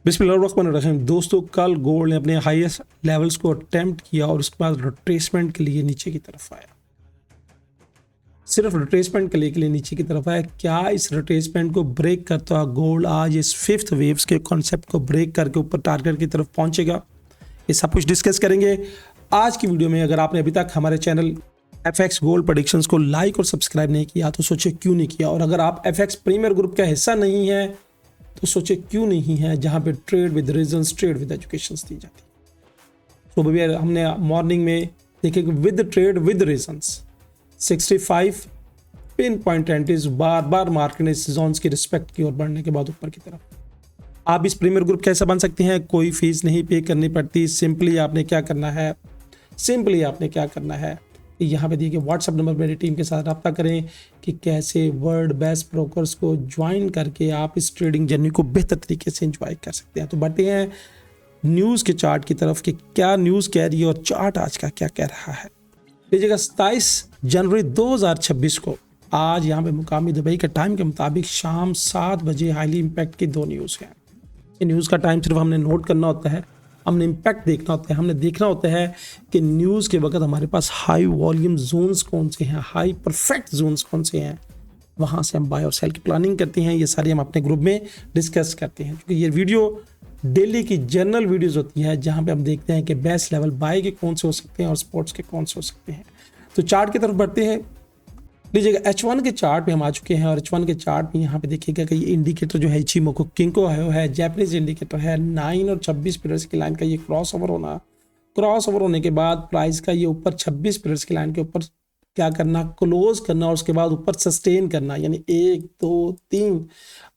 बिस्मिल्लाहिर्रहमानिर्रहीम। दोस्तों, कल गोल्ड ने अपने हाईएस्ट लेवल्स को अटेम्प्ट किया और उसके बाद रिट्रेसमेंट के लिए नीचे की तरफ आया। सिर्फ रिट्रेसमेंट के लिए नीचे की तरफ आया। क्या इस रिट्रेसमेंट को ब्रेक करता हुआ गोल्ड आज इस फिफ्थ वेव्स के कॉन्सेप्ट को ब्रेक करके ऊपर टारगेट की तरफ पहुंचेगा? ये सब कुछ डिस्कस करेंगे आज की वीडियो में। अगर आपने अभी तक हमारे चैनल FX गोल्ड प्रेडिक्शंस को लाइक और सब्सक्राइब नहीं किया तो सोचे क्यों नहीं किया, और अगर आप FX प्रीमियर ग्रुप का हिस्सा नहीं है तो सोचे क्यों नहीं है, जहां पे trade with reasons, trade with education दी जाती है। तो भैया हमने मॉर्निंग में देखे कि with trade with reasons 65 pin point entries बार बार मार्केट ने जोन्स की रिस्पेक्ट की और बढ़ने के बाद ऊपर की तरफ। आप इस प्रीमियर ग्रुप कैसे बन सकते हैं? कोई फीस नहीं पे करनी पड़ती। सिंपली आपने क्या करना है यहाँ पे देखिए व्हाट्सएप नंबर मेरी टीम के साथ रब्ता करें कि कैसे वर्ल्ड बेस्ट ब्रोकर्स को ज्वाइन करके आप इस ट्रेडिंग जर्नी को बेहतर तरीके से एंजॉय कर सकते हैं। तो बढ़ते हैं न्यूज़ के चार्ट की तरफ कि क्या न्यूज़ कह रही है और चार्ट आज का क्या कह रहा है। देखिएगा 27 जनवरी 2026 को आज यहाँ पे मुकामी दुबई के टाइम के मुताबिक शाम 7 बजे हाईली इम्पैक्ट की 2 न्यूज़ हैं। ये न्यूज़ का टाइम सिर्फ हमने नोट करना होता है, हमने इम्पैक्ट देखना होता है, हमने देखना होता है कि न्यूज़ के वक्त हमारे पास हाई वॉल्यूम जोन्स कौन से हैं, हाई परफेक्ट जोन्स कौन से हैं, वहाँ से हम बाय और सेल की प्लानिंग करते हैं। ये सारी हम अपने ग्रुप में डिस्कस करते हैं, क्योंकि ये वीडियो डेली की जनरल वीडियोस होती है जहाँ पे हम देखते हैं कि बेस्ट लेवल बाय के कौन से हो सकते हैं और स्पोर्ट्स के कौन से हो सकते हैं। तो चार्ट की तरफ बढ़ते हैं। लीजिएगा H1 के चार्ट पे हम आ चुके हैं और H1 के चार्ट में यहाँ पे देखिएगा कि ये इंडिकेटर जो है इचिमोको किंको है जैपनीज इंडिकेटर है। 9 और 26 पीरियड्स की लाइन का ये क्रॉस ओवर होने के बाद प्राइस का ये ऊपर 26 पीरियड्स की लाइन के ऊपर क्या करना, क्लोज करना और उसके बाद ऊपर सस्टेन करना, यानी 1 2 3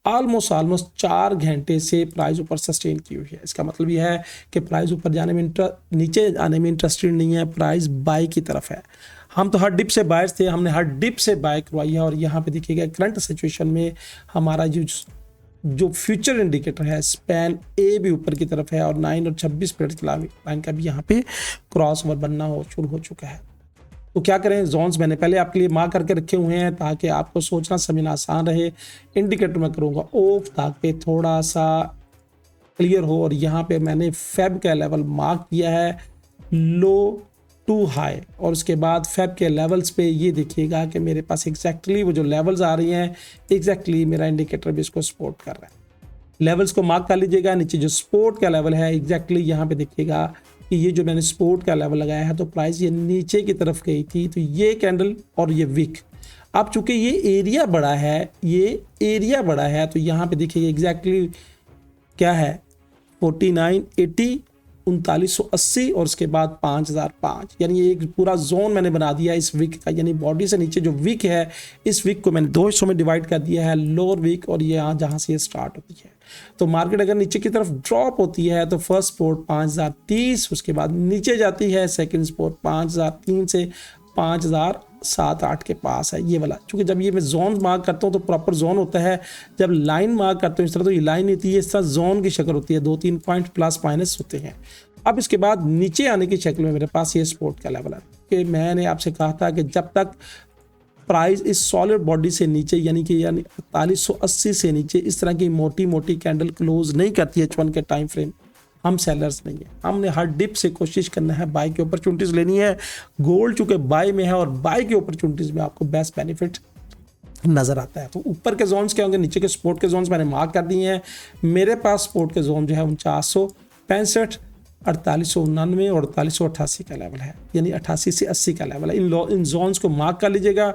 ऑलमोस्ट 4 घंटे से प्राइस ऊपर सस्टेन की हुई है। इसका मतलब यह है कि प्राइस ऊपर जाने में नीचे आने में इंटरेस्टेड नहीं है, प्राइस बाय की तरफ है। हम तो हर डिप से बायर्स थे, हमने हर डिप से बाय करवाई है। और यहाँ पे देखिएगा करंट सिचुएशन में हमारा जो फ्यूचर इंडिकेटर है स्पैन ए भी ऊपर की तरफ है और 9 और 26 पीरियड की लाइन का भी यहाँ पे क्रॉस ओवर बनना शुरू हो चुका है। तो क्या करें, जोन्स मैंने पहले आपके लिए मार्क करके रखे हुए हैं ताकि आपको सोचना समझना आसान रहे। इंडिकेटर मैं करूँगा ऑफ ताकि पे थोड़ा सा क्लियर हो। और यहाँ पे मैंने फेब का लेवल मार्क किया है लो टू हाई, और उसके बाद फेब के लेवल्स पे ये देखिएगा कि मेरे पास एग्जैक्टली वो जो लेवल्स आ रही हैं एग्जैक्टली मेरा इंडिकेटर भी इसको सपोर्ट कर रहा है। लेवल्स को मार्क कर लीजिएगा। नीचे जो सपोर्ट का लेवल है एग्जैक्टली यहाँ पे देखिएगा कि ये जो मैंने सपोर्ट का लेवल लगाया है तो प्राइस ये नीचे की तरफ गई थी, तो ये कैंडल और ये विक। अब चूंकि ये एरिया बड़ा है तो यहाँ पे देखिए एग्जैक्टली क्या है 4980 3980 और उसके बाद 5005, यानी ये एक पूरा जोन मैंने बना दिया इस विक का। यानी बॉडी से नीचे जो विक है इस विक को मैंने 2 हिस्सों में डिवाइड कर दिया है, लोअर विक और ये यहाँ जहाँ से ये स्टार्ट होती है। तो मार्केट अगर नीचे की तरफ ड्रॉप होती है तो फर्स्ट सपोर्ट 5030, उसके बाद नीचे जाती है सेकंड सपोर्ट 5003 से 5007-8 के पास है ये वाला। क्योंकि जब ये मैं जोन मार्क करता हूँ तो प्रॉपर जोन होता है, जब लाइन मार्क करता हूँ इस तरह तो ये लाइन होती है, इस तरह जोन की शक्ल होती है, 2-3 पॉइंट प्लस माइनस होते हैं। अब इसके बाद नीचे आने की शक्ल में मेरे पास ये सपोर्ट का लेवल है कि मैंने आपसे कहा था कि जब तक प्राइस इस सॉलिड बॉडी से नीचे यानी 4580 से नीचे इस तरह की मोटी कैंडल क्लोज नहीं करती है H1 के टाइम फ्रेम, हम सेलर्स नहीं है। हमने हर डिप से कोशिश करना है बाय की अपॉर्चुनिटीज लेनी है। गोल्ड चूंकि बाय में है और बाय की अपॉर्चुनिटीज में आपको बेस्ट बेनिफिट नजर आता है। तो ऊपर के जोन्स क्या होंगे, नीचे के सपोर्ट के जोन्स मैंने मार्क कर दिए हैं। मेरे पास सपोर्ट के जोन जो है 4965, 4899 और 4888 का लेवल है, यानी 88 से 80 का लेवल है। इन जोन्स को मार्क कर लीजिएगा,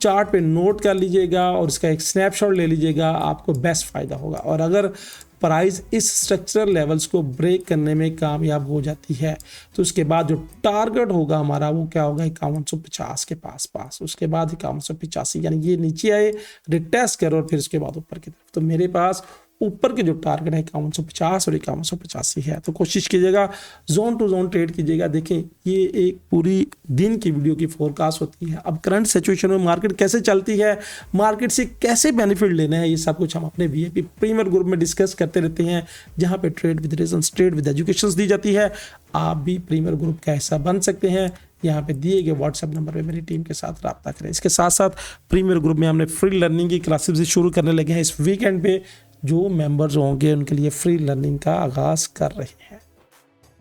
चार्ट पे नोट कर लीजिएगा और इसका एक स्नैपशॉट ले लीजिएगा, आपको बेस्ट फायदा होगा। और अगर प्राइस इस स्ट्रक्चरल लेवल्स को ब्रेक करने में कामयाब हो जाती है तो उसके बाद जो टारगेट होगा हमारा वो क्या होगा 5150 के पास। उसके बाद 5185, यानी ये नीचे आए रिटेस्ट करो और फिर उसके बाद ऊपर की तरफ। तो मेरे पास ऊपर के जो टारगेट है 5150 और 5185 है। तो कोशिश कीजिएगा जोन टू जोन ट्रेड कीजिएगा। देखें ये एक पूरी दिन की वीडियो की फोरकास्ट होती है। अब करंट सिचुएशन में मार्केट कैसे चलती है, मार्केट से कैसे बेनिफिट लेना है, ये सब कुछ हम अपने VIP प्रीमियर ग्रुप में डिस्कस करते रहते हैं, जहाँ पे trade with reasons, trade with education दी जाती है। आप भी प्रीमियर ग्रुप का हिस्सा बन सकते हैं। यहाँ पे दिए गए व्हाट्सएप नंबर पे मेरी टीम के साथ रब्ता करें। इसके साथ साथ प्रीमियर ग्रुप में हमने फ्री लर्निंग की क्लासेस भी शुरू करने लगे हैं इस वीकेंड पे। जो मेंबर्स होंगे उनके लिए फ्री लर्निंग का आगाज़ कर रहे हैं।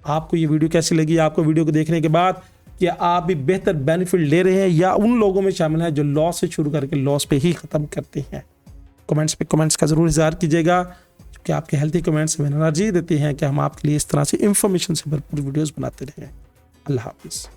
आपको ये वीडियो कैसी लगी? आपको वीडियो को देखने के बाद क्या आप भी बेहतर बेनिफिट ले रहे हैं या उन लोगों में शामिल हैं जो लॉस से शुरू करके लॉस पे ही ख़त्म करते हैं? कमेंट्स का ज़रूर इज़हार कीजिएगा, क्योंकि आपके हेल्थी कमेंट्स हमें एनर्जी देते हैं कि हम आपके लिए इस तरह से इंफॉर्मेशन से भरपूर वीडियोज़ बनाते रहें। अल्लाह हाफिज़।